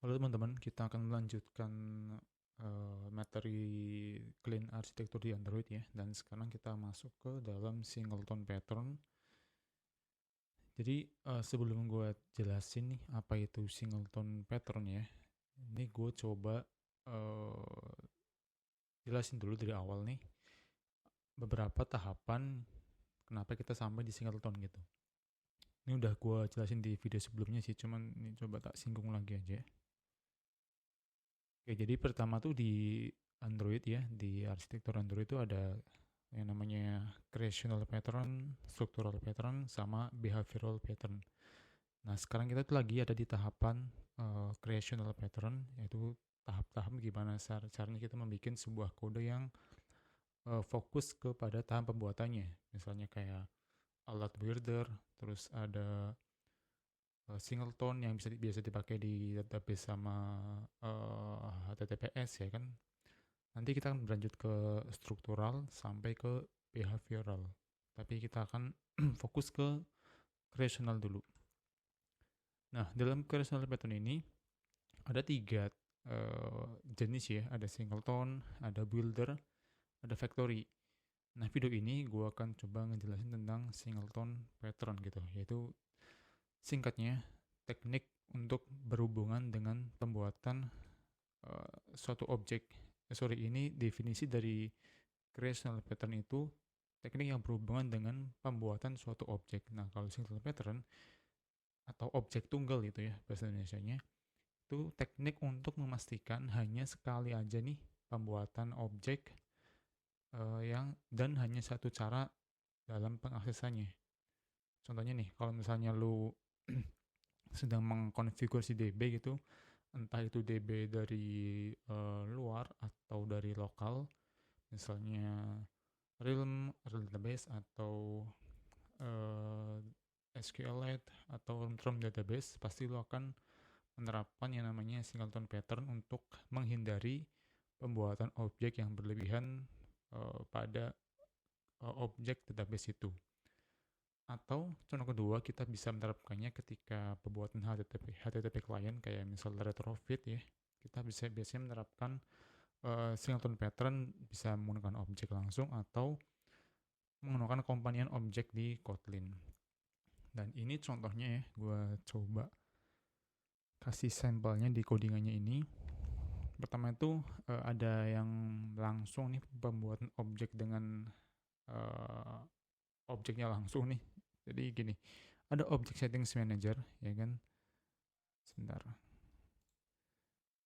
Halo teman-teman, kita akan melanjutkan materi clean arsitektur di Android ya. Dan sekarang kita masuk ke dalam singleton pattern. Jadi sebelum gue jelasin nih apa itu singleton pattern ya, ini gue coba uh, jelasin dulu dari awal nih beberapa tahapan kenapa kita sampai di singleton gitu. Ini udah gue jelasin di video sebelumnya sih, cuman ini coba tak singgung lagi aja. Oke, jadi pertama tuh di Android ya, di arsitektur Android itu ada yang namanya creational pattern, structural pattern, sama behavioral pattern. Nah, sekarang kita tuh lagi ada di tahapan creational pattern, yaitu tahap-tahap gimana caranya kita membuat sebuah kode yang fokus kepada tahap pembuatannya. Misalnya kayak alat builder, terus ada singleton yang biasa dipakai di database sama HTTPS ya kan. Nanti kita akan berlanjut ke struktural sampai ke behavioral. Tapi kita akan fokus ke creational dulu. Nah, dalam creational pattern ini ada tiga jenis ya. Ada singleton, ada builder, ada factory. Nah, video ini gue akan coba ngejelasin tentang singleton pattern gitu. Yaitu singkatnya teknik untuk berhubungan dengan pembuatan suatu objek. Ini definisi dari creational pattern itu teknik yang berhubungan dengan pembuatan suatu objek. Nah, kalau singleton pattern atau objek tunggal itu ya bahasa Indonesianya, itu teknik untuk memastikan hanya sekali aja nih pembuatan objek yang dan hanya satu cara dalam pengaksesannya. Contohnya nih, kalau misalnya lu sedang mengkonfigurasi DB gitu, entah itu DB dari luar atau dari lokal, misalnya real database atau uh, SQLite atau from database, pasti lo akan menerapkan yang namanya singleton pattern untuk menghindari pembuatan objek yang berlebihan pada objek database itu. Atau contoh kedua, kita bisa menerapkannya ketika pembuatan HTTP client kayak misalnya retrofit ya. Kita bisa biasanya menerapkan singleton pattern bisa menggunakan objek langsung atau menggunakan kompanion objek di Kotlin. Dan ini contohnya ya, gue coba kasih sampelnya di codingannya ini. Pertama itu ada yang langsung nih pembuatan objek dengan uh, objeknya langsung nih. Jadi gini, ada object settings manager ya kan. Sebentar.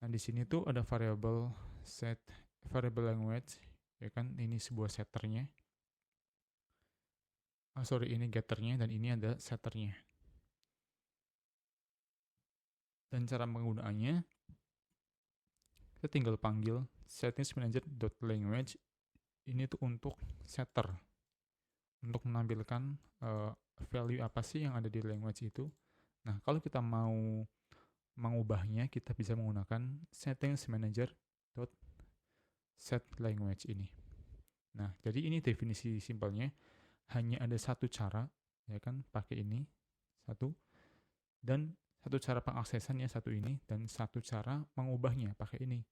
Nah di sini tuh ada variable language ya kan. Ini sebuah setternya. Ini getternya dan ini ada setternya. Dan cara penggunaannya kita tinggal panggil settings manager.language ini tuh untuk setter, untuk menampilkan value apa sih yang ada di language itu. Nah, kalau kita mau mengubahnya, kita bisa menggunakan settings manager.setLanguage ini. Nah, jadi ini definisi simpelnya, hanya ada satu cara, ya kan, pakai ini, satu, dan satu cara pengaksesannya satu ini, dan satu cara mengubahnya pakai ini.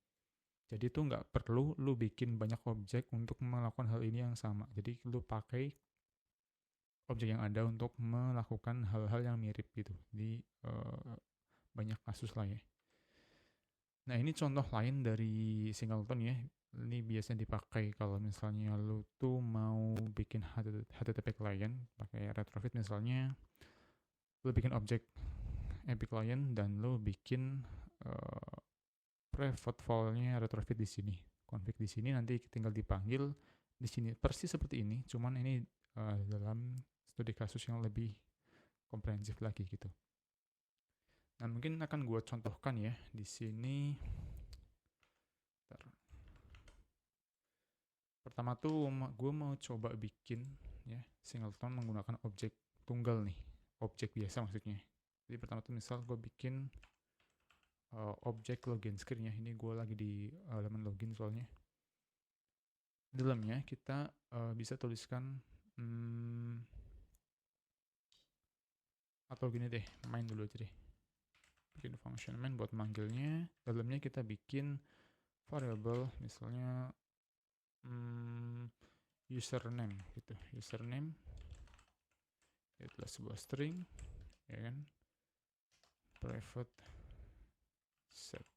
Jadi itu nggak perlu lu bikin banyak objek untuk melakukan hal ini yang sama. Jadi lu pakai objek yang ada untuk melakukan hal-hal yang mirip gitu di banyak kasus lah ya. Nah ini contoh lain dari singleton ya. Ini biasanya dipakai kalau misalnya lu tuh mau bikin HTTP client pakai retrofit misalnya, lu bikin objek API client dan lu bikin uh, private file-nya retrofit di sini, config di sini, nanti tinggal dipanggil di sini persis seperti ini, cuman ini dalam studi kasus yang lebih komprehensif lagi gitu. Nah mungkin akan gue contohkan ya di sini. Pertama tuh gue mau coba bikin ya singleton menggunakan objek tunggal nih, objek biasa maksudnya. Jadi pertama tuh misal gue bikin objek login screen ya. Ini gue lagi di halaman login soalnya. Di dalamnya kita bisa tuliskan atau gini deh, main dulu aja deh. bikin function main buat manggilnya. Dalamnya kita bikin variable, misalnya username gitu. Username itu adalah sebuah string, ya kan? Private set.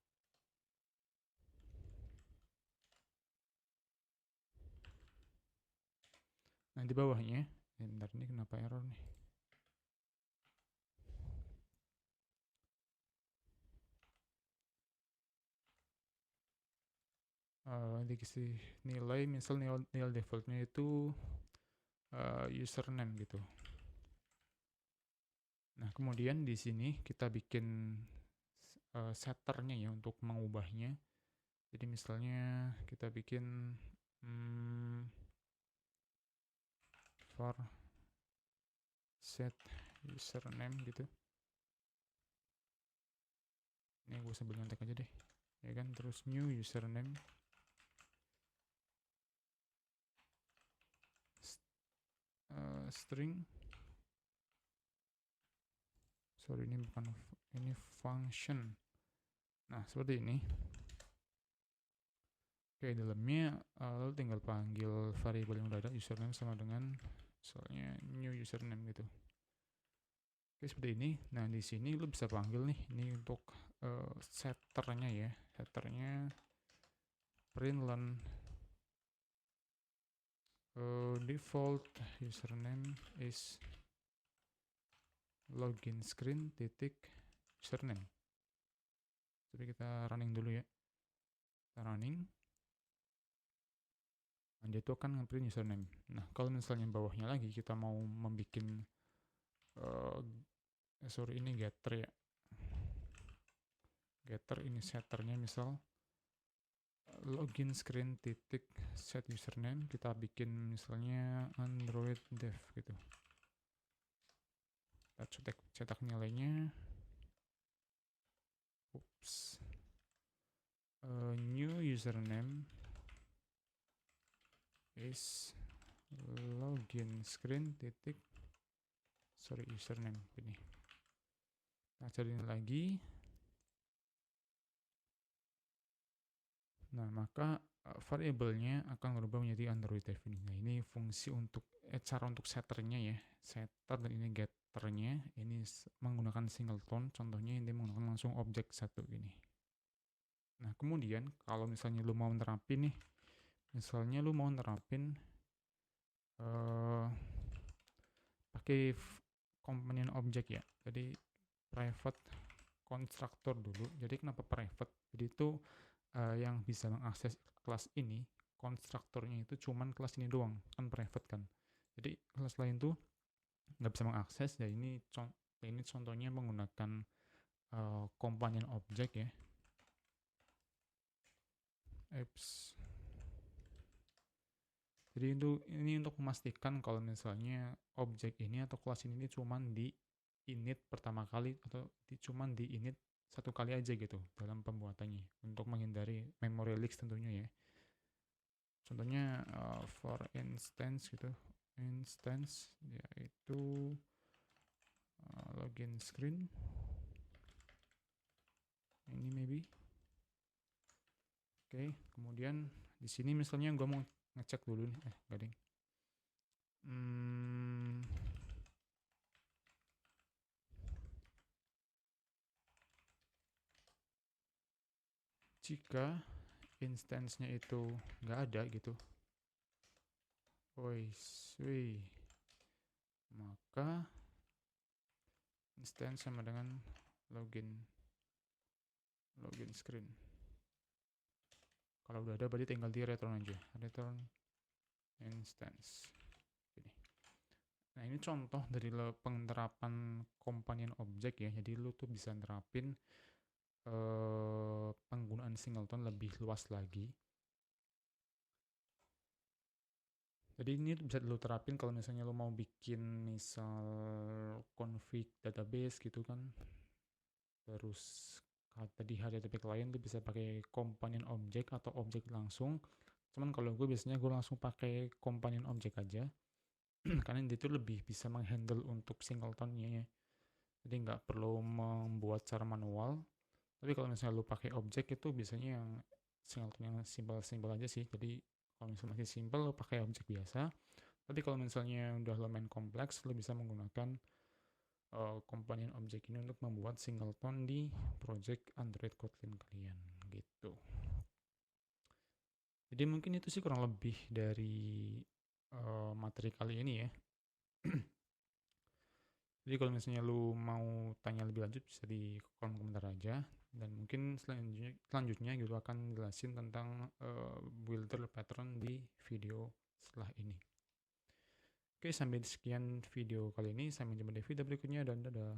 Nah, di bawahnya, bentar, ini kenapa error nih? Dikasih nilai, misal nilai defaultnya itu username gitu. Nah, kemudian di sini kita bikin setternya ya untuk mengubahnya. Jadi misalnya kita bikin for set username gitu. Ini gue sambil nyontek aja deh, ya kan? Terus new username string. Sorry, ini bukan, ini function. Nah, seperti ini. Oke, dalamnya lo tinggal panggil variable yang udah ada, username sama dengan misalnya new username gitu. Oke, seperti ini. Nah, di sini lo bisa panggil nih, ini untuk setternya ya. Setternya println default username is login screen titik username. Jadi kita running dulu ya. Kita running. Nah, dia itu akan nge-print username. Nah, kalau misalnya bawahnya lagi kita mau membuat ini getter ya. Getter ini setternya misal login screen titik set username, kita bikin misalnya Android dev gitu. Kita cetak nilainya. Oops. New username is login screen titik username ini. Kita cari lagi. Nah, maka variabelnya akan berubah menjadi Android dev ini. Nah, ini fungsi untuk cara untuk setternya ya. Setter dan ini getternya ini menggunakan singleton. Contohnya ini menggunakan langsung objek satu ini. Nah, kemudian kalau misalnya lu mau nerapin nih, misalnya lu mau nerapin pakai komponen objek ya. Jadi private constructor dulu. Jadi kenapa private? Jadi itu yang bisa mengakses kelas ini, konstruktornya itu cuman kelas ini doang, kan private kan. Jadi kelas lain tuh nggak bisa mengakses. Ya ini contohnya menggunakan komponen objek ya. Apps. Jadi ini untuk memastikan kalau misalnya objek ini atau kelas ini cuman di init pertama kali atau cuman di init satu kali aja gitu dalam pembuatannya untuk menghindari memory leaks tentunya ya. Contohnya for instance gitu, instance yaitu login screen ini maybe. Oke, kemudian di sini misalnya gue mau ngecek dulu nih, enggak ding. Jika instance-nya itu nggak ada gitu, maka instance sama dengan login screen. Kalau udah ada berarti tinggal di return aja, return instance. Gini. Nah, ini contoh dari penerapan komponen objek ya. Jadi lu tuh bisa nerapin penggunaan singleton lebih luas lagi. Jadi ini bisa lu terapin kalau misalnya lu mau bikin misal config database gitu kan. Terus tadi HTTP client tuh bisa pakai komponen objek atau objek langsung. Cuman kalau gue biasanya gue langsung pakai komponen objek aja. Karena itu lebih bisa menghandle untuk singletonnya ya. Jadi nggak perlu membuat secara manual. Tapi kalau misalnya lu pakai objek itu biasanya yang singleton yang simpel-simpel aja sih. Jadi kalau misalnya masih simpel lu pakai objek biasa. Tapi kalau misalnya udah lumayan kompleks, lu bisa menggunakan komponen objek ini untuk membuat singleton di project Android Kotlin kalian gitu. Jadi mungkin itu sih kurang lebih dari materi kali ini ya. Jadi kalau misalnya lu mau tanya lebih lanjut bisa di kolom komentar aja, dan mungkin selanjutnya gitu akan jelasin tentang builder pattern di video setelah ini. Oke, sampai sekian video kali ini. Sampai jumpa di video berikutnya dan dadah.